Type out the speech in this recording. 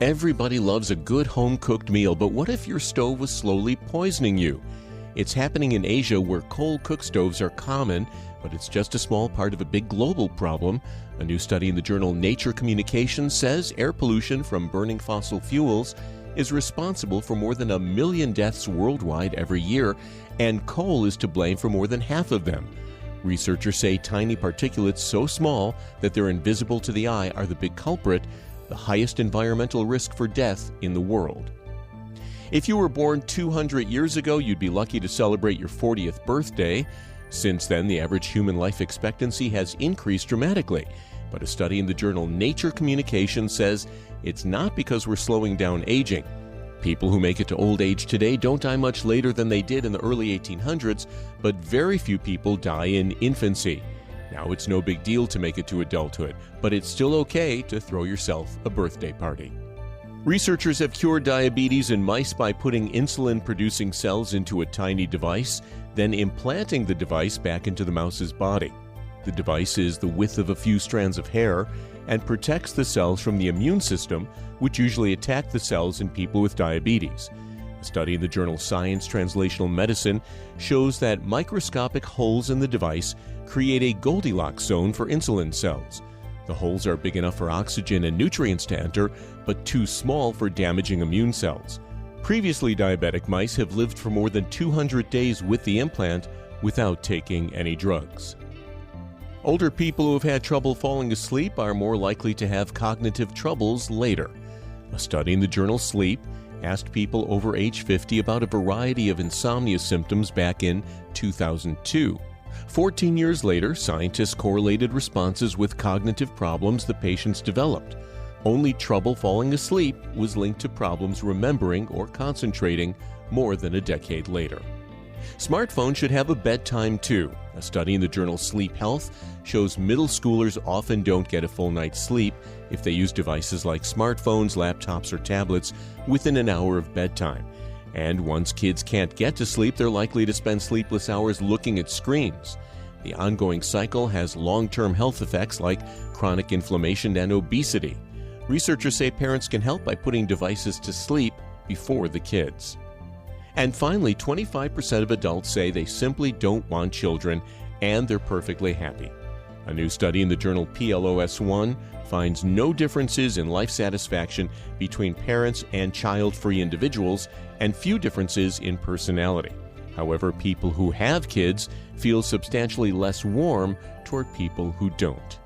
Everybody loves a good home-cooked meal, but what if your stove was slowly poisoning you? It's happening in Asia where coal-cooked stoves are common, but it's just a small part of a big global problem. A new study in the journal Nature Communications says air pollution from burning fossil fuels is responsible for more than 1 million deaths worldwide every year, and coal is to blame for more than half of them. Researchers say tiny particulates so small that they're invisible to the eye are the big culprit, the highest environmental risk for death in the world. If you were born 200 years ago, you'd be lucky to celebrate your 40th birthday. Since then, the average human life expectancy has increased dramatically. But a study in the journal Nature Communications says it's not because we're slowing down aging. People who make it to old age today don't die much later than they did in the early 1800s, but very few people die in infancy. Now, it's no big deal to make it to adulthood, but it's still okay to throw yourself a birthday party. Researchers have cured diabetes in mice by putting insulin-producing cells into a tiny device, then implanting the device back into the mouse's body. The device is the width of a few strands of hair and protects the cells from the immune system, which usually attack the cells in people with diabetes. A study in the journal Science Translational Medicine shows that microscopic holes in the device create a Goldilocks zone for insulin cells. The holes are big enough for oxygen and nutrients to enter, but too small for damaging immune cells. Previously diabetic mice have lived for more than 200 days with the implant without taking any drugs. Older people who have had trouble falling asleep are more likely to have cognitive troubles later. A study in the journal Sleep asked people over age 50 about a variety of insomnia symptoms back in 2002. 14 years later, scientists correlated responses with cognitive problems the patients developed. Only trouble falling asleep was linked to problems remembering or concentrating more than a decade later. Smartphones should have a bedtime too. A study in the journal Sleep Health shows middle schoolers often don't get a full night's sleep if they use devices like smartphones, laptops, or tablets within an hour of bedtime. And once kids can't get to sleep, they're likely to spend sleepless hours looking at screens. The ongoing cycle has long-term health effects like chronic inflammation and obesity. Researchers say parents can help by putting devices to sleep before the kids. And finally, 25% of adults say they simply don't want children, and they're perfectly happy. A new study in the journal PLOS One finds no differences in life satisfaction between parents and child-free individuals, and few differences in personality. However, people who have kids feel substantially less warm toward people who don't.